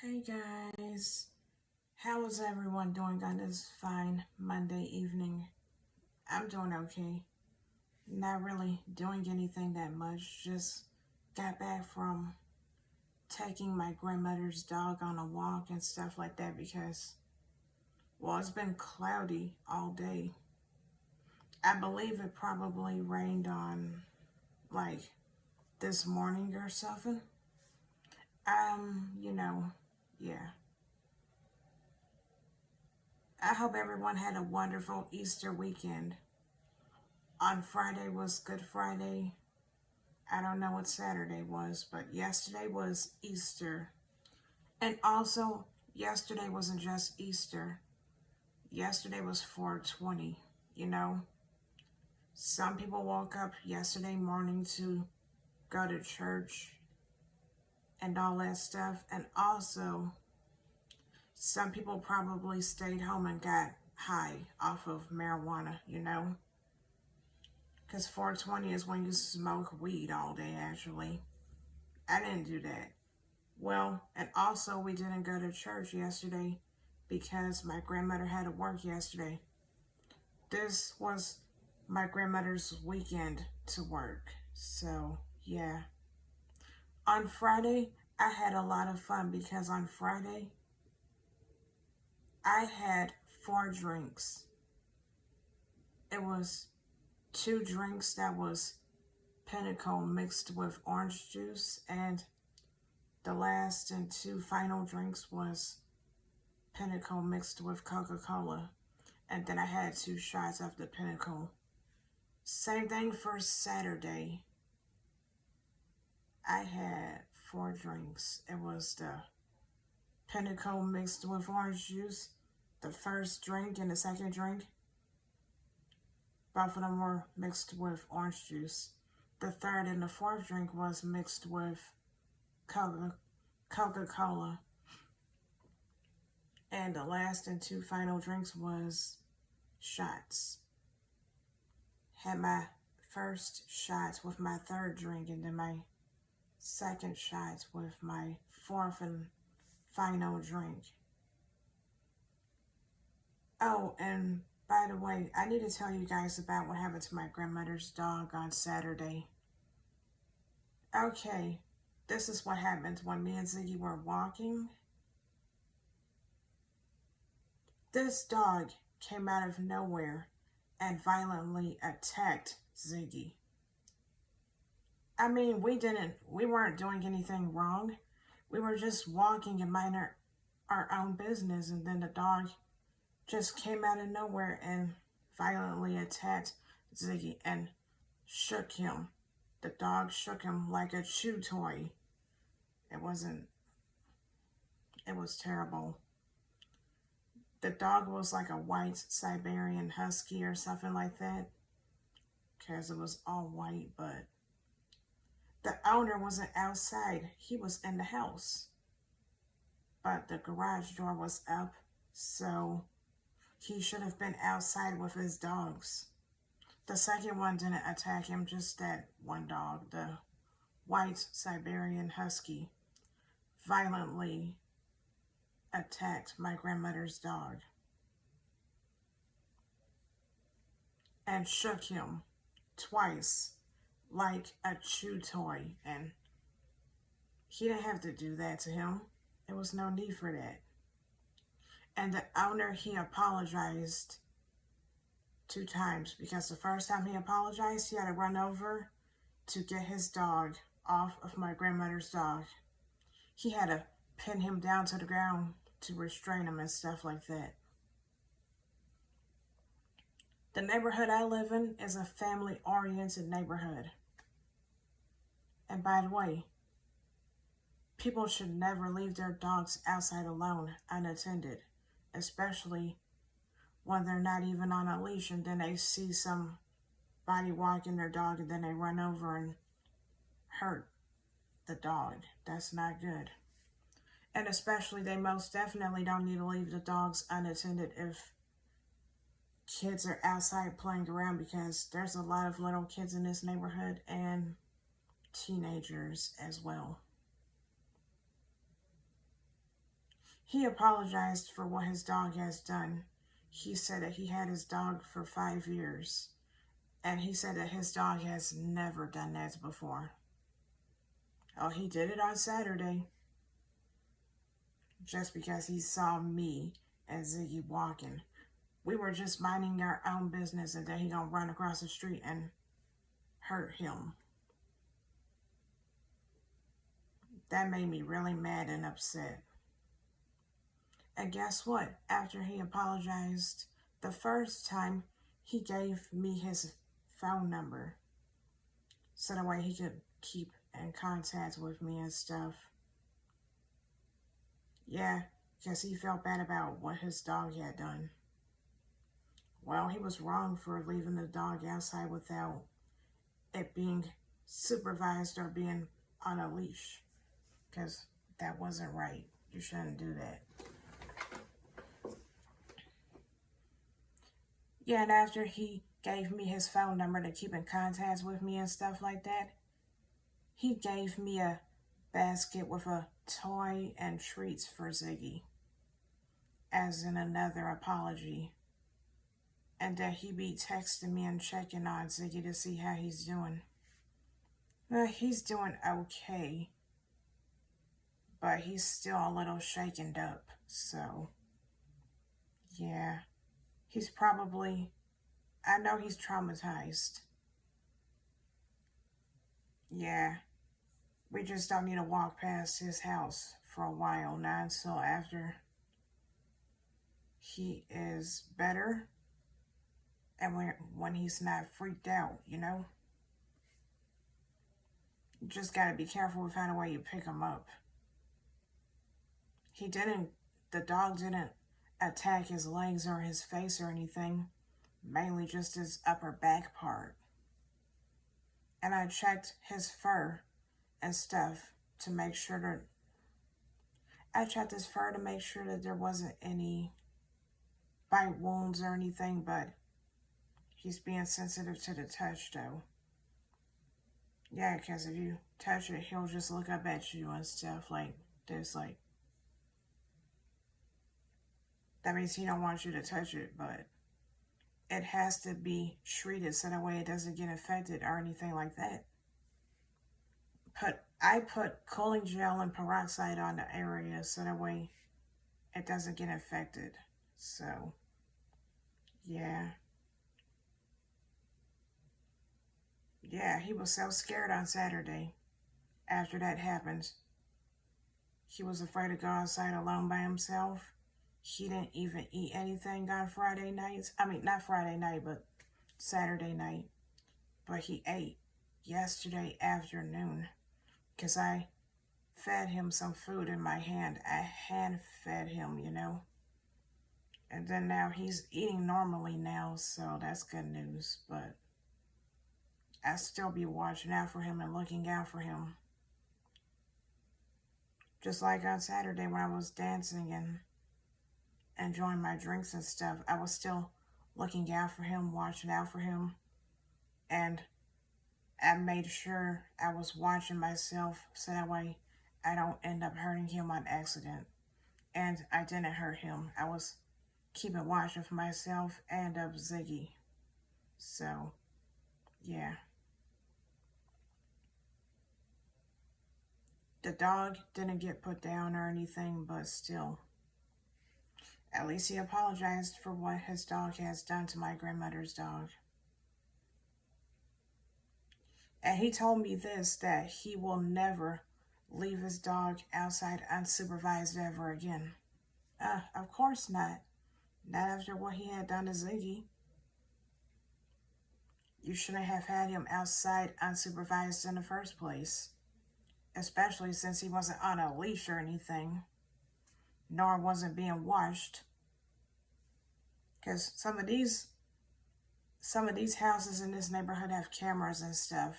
Hey guys, how is everyone doing on this fine Monday evening? I'm doing okay. Not really doing anything that much. Just got back from taking my grandmother's dog on a walk and stuff like that because, well, it's been cloudy all day. I believe it probably rained on like this morning or something. Um, you know, yeah. I hope everyone had a wonderful Easter weekend. On Friday was Good Friday. I don't know what Saturday was, but yesterday was Easter. And also, yesterday wasn't just Easter. Yesterday was 420. You know, some people woke up yesterday morning to go to church and all that stuff. And also, some people probably stayed home and got high off of marijuana. Because 420 is when you smoke weed all day, actually. I didn't do that. Well, and also we didn't go to church yesterday because my grandmother had to work yesterday. This was my grandmother's weekend to work. So, yeah. On Friday, I had a lot of fun because on Friday, I had four drinks. It was two drinks that was Pinnacle mixed with orange juice, and the last and two final drinks was Pinnacle mixed with Coca-Cola. And then I had two shots of the Pinnacle. Same thing for Saturday. I had four drinks. It was the Pinnacle mixed with orange juice, the first drink and the second drink. Both of them were mixed with orange juice. The third and the fourth drink was mixed with Coca-Cola. And the last and two final drinks was shots. Had my first shots with my third drink and then my second shots with my fourth and final drink. Oh, and by the way, I need to tell you guys about what happened to my grandmother's dog on Saturday. Okay, this is what happened when me and Ziggy were walking. This dog came out of nowhere and violently attacked Ziggy. I mean, we weren't doing anything wrong. We were just walking and minding our own business, and then the dog just came out of nowhere and violently attacked Ziggy and shook him. The dog shook him like a chew toy. It wasn't, it was terrible. The dog was like a white Siberian Husky or something like that, because it was all white, but the owner wasn't outside. He was in the house. But the garage door was up, so he should have been outside with his dogs. The second one didn't attack him, just that one dog, the white Siberian Husky, violently attacked my grandmother's dog and shook him twice like a chew toy. And he didn't have to do that to him. There was no need for that. And the owner, he apologized two times because the first time he apologized, he had to run over to get his dog off of my grandmother's dog. He had to pin him down to the ground to restrain him and stuff like that. The neighborhood I live in is a family-oriented neighborhood. And by the way, people should never leave their dogs outside alone, unattended, especially when they're not even on a leash and then they see somebody walking their dog and then they run over and hurt the dog. That's not good. And especially, they most definitely don't need to leave the dogs unattended if kids are outside playing around, because there's a lot of little kids in this neighborhood and teenagers as well. He apologized for what his dog has done. He said that he had his dog for 5 years, and he said that his dog has never done that before. Oh, he did it on Saturday just because he saw me and Ziggy walking. We were just minding our own business, and then he gonna run across the street and hurt him. That made me really mad and upset. And guess what? After he apologized the first time, he gave me his phone number so that way he could keep in contact with me and stuff. Yeah, because he felt bad about what his dog had done. Well, he was wrong for leaving the dog outside without it being supervised or being on a leash, because that wasn't right. You shouldn't do that. Yeah, and after he gave me his phone number to keep in contact with me and stuff like that, he gave me a basket with a toy and treats for Ziggy, as in another apology. And that he be texting me and checking on Ziggy to see how he's doing. He's doing okay, but he's still a little shaken up, so yeah. He's probably, I know he's traumatized. Yeah, we just don't need to walk past his house for a while, not until after he is better and when he's not freaked out, you know? You just gotta be careful with how the way you pick him up. The dog didn't attack his legs or his face or anything, mainly just his upper back part. And I checked his fur and stuff to make sure that there wasn't any bite wounds or anything, but he's being sensitive to the touch though. Yeah, because if you touch it, he'll just look up at you and stuff like this, like that means he don't want you to touch it, but it has to be treated so that way it doesn't get infected or anything like that. I put cooling gel and peroxide on the area so that way it doesn't get infected. So, yeah. Yeah, he was so scared on Saturday after that happened. He was afraid to go outside alone by himself. He didn't even eat anything on Friday nights. I mean, not Friday night, but Saturday night. But he ate yesterday afternoon because I fed him some food in my hand. I hand fed him, you know. And then now he's eating normally now, so that's good news. But I still be watching out for him and looking out for him. Just like on Saturday when I was dancing and enjoying my drinks and stuff, I was still looking out for him, watching out for him. And I made sure I was watching myself so that way I don't end up hurting him on accident. And I didn't hurt him. I was keeping watching for myself and of Ziggy. So, yeah. The dog didn't get put down or anything, but still. At least he apologized for what his dog has done to my grandmother's dog. And he told me this, that he will never leave his dog outside unsupervised ever again. Of course not. Not after what he had done to Ziggy. You shouldn't have had him outside unsupervised in the first place. Especially since he wasn't on a leash or anything. Nor wasn't being washed. Because some of these houses in this neighborhood have cameras and stuff.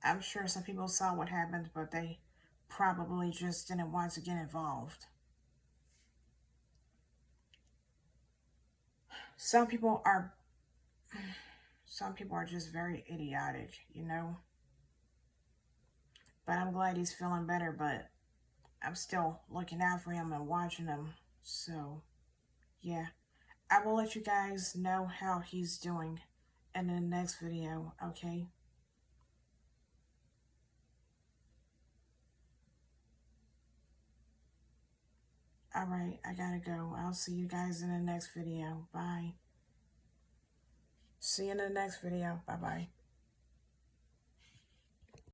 I'm sure some people saw what happened, but they probably just didn't want to get involved. Some people are just very idiotic, you know? But I'm glad he's feeling better, but I'm still looking out for him and watching him. So, yeah. I will let you guys know how he's doing in the next video, okay? Alright, I gotta go. I'll see you guys in the next video. Bye. See you in the next video. Bye-bye.